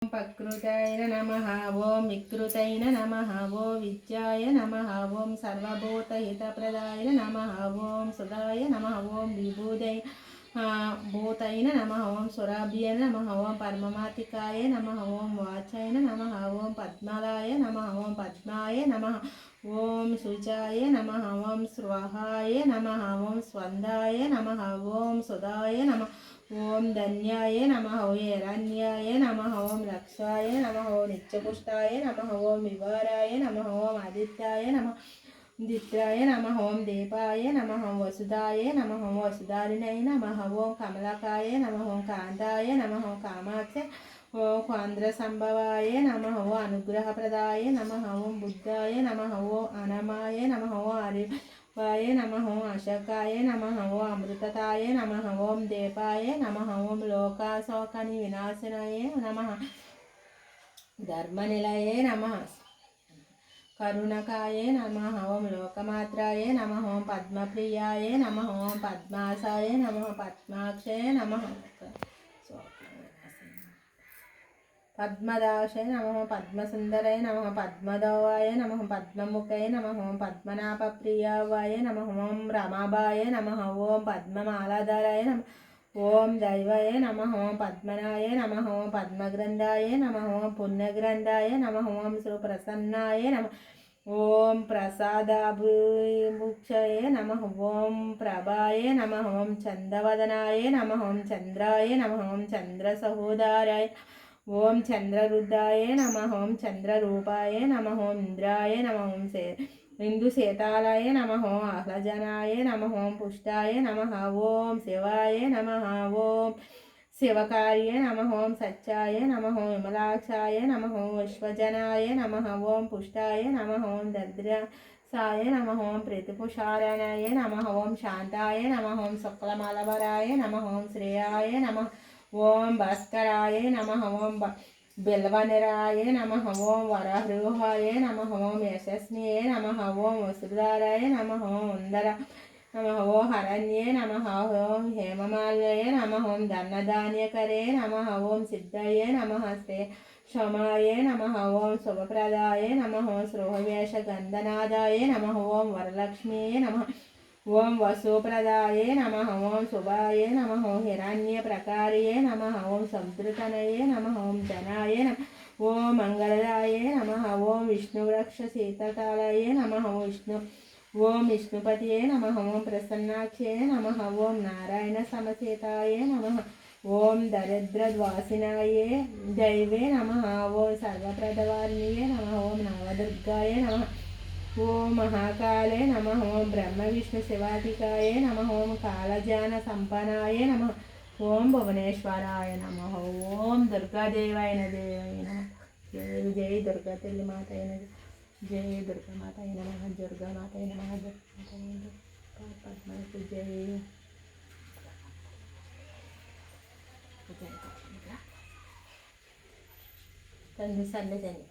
ప్రకృతైన నమః ఓం వికృతైన నమః ఓం విద్యాయ నమః ఓం సర్వభూతహితప్రదాయ నమః ఓం సుధాయ నమః ఓం విభూదై భూతైన నమః ఓం సురాభ్య నమః ఓం పరమమాతికాయ నమః ఓం వాచాయ నమః ఓం పద్మలాయ నమః ఓం పద్మాయ నమః ఓం శుచాయ నమః ఓం స్వాహాయ నమః ఓం స్వందాయ నమః ఓం సుధాయ నమః ఓం ధన్యాయ నమః ఓం హిరణ్యాయ నమః ఓం లక్షాయ నమః ఓం నిత్యపుష్టాయ నమః ఓం వివారాయ నమః ఓం ఆదిత్యాయ నమః దిత్రాయ నమః ఓం దీపాయ నమః ఓం వసుదాయ నమః ఓం వసుధారిణై నమః ఓం కమలకాయ నమః ఓం కాంతాయ నమః ఓం కామాక్ష ఓం కాంద్ర సంభవాయ నమః ఓం అనుగ్రహప్రదాయ నమః ఓం బుద్ధాయ నమః ఓం అనమాయ నమః ఓం హరివాయ నమః ఓం అశకాయ నమః ఓం అమృతతాయ నమః ఓం దేవాయ నమః ఓం లోకాశోకని వినాశనాయ నమః ధర్మనిలయే నమః కరుణకాయ నమః ఓం లోకమాత్రాయ నమః ఓం పద్మప్రియాయ నమః ఓం పద్మాసాయ నమః పద్మాక్షయ నమః పద్మదాశాయ నమః పద్మసుందరాయ నమః పద్మదవాయ నమః పద్మముఖాయ నమః ఓం పద్మనాభప్రియాయ నమః ఓం రమాబాయ నమః ఓం పద్మమాలాధరాయ నమః ఓం దైవాయ నమః ఓం పద్మనాయ నమః ఓం పద్మగ్రంథాయ నమః ఓం పుణ్యగ్రంథాయ నమః ఓం సుప్రసన్నాయ నమః ఓం ప్రసాదాభిముక్షయ నమః ఓం ప్రభాయ నమః ఓం చందవదనాయ నమః ఓం చంద్రాయ నమః ఓం చంద్రసహోదరాయ ఓం చంద్రరుద్రాయ నమః ఓం చంద్రరూపాయ నమః ఓం ఇంద్రాయ నమః ఓం ఇందుశేతాలాయ నమః ఓం ఆహ్లజనాయ నమః ఓం పుష్టాయ నమః ఓం శివాయ నమః ఓం శివకార్య నమః ఓం సత్యాయ నమః ఓం విమలాక్షాయ నమః ఓం విశ్వజనాయ నమః ఓం పుష్టాయ నమః ఓం దద్రసాయ నమః ఓం ప్రతిపుషారణాయ నమః ఓం శాంతాయ నమః ఓం శుక్లమలవరాయ నమః ఓం శ్రేయాయ నమః ఓం భాస్కరాయ నమః ఓం బిల్వనిరాయ నమః ఓం వరహృహాయ నమః ఓం యశస్నియే నమః ఓం వసుధారాయ నమః ఓం ఉందర నమః ఓం హరణ్యే నమః ఓం హేమమాల్యే నమః ఓం ధనధాన్యకరే నమః ఓం సిద్ధయే నమః క్షమాయ నమః ఓం శుభప్రదాయ నమః ఓం శ్రోహవేష గంధనాదాయ నమః ఓం వరలక్ష్మీయే నమః ఓం వసుప్రదాయ నమః ఓం శుభాయ నమః ఓం హిరణ్యప్రకార్యే నమః ఓం సంతృతనయే నమః ఓం జనాయ నమః ఓం మంగళదాయ నమః ఓం విష్ణువృక్ష శీతకాలయే నమః ఓం విష్ణుపతియే నమః ఓం ప్రసన్నాక్షే నమః ఓం నారాయణ సమచేతాయ నమః ఓం దరిద్రద్వాసినాయే దైవే నమః ఓం సర్వప్రదవారిణియే నమః ఓం నవదుర్గాయ నమః ఓం మహాకాళే నమః ఓం బ్రహ్మ విష్ణు శివాధికాయ నమః ఓం కాళజాన సంపన్నాయ నమః ఓం భువనేశ్వరాయ నమః ఓం దుర్గాదేవాయ నమః జయ జయ దుర్గా తల్లి మాతయ జయ దుర్గా మాతయ నమః దుర్గా మాతయ నమః పద్మకు జయ తండ్రి సన్నజని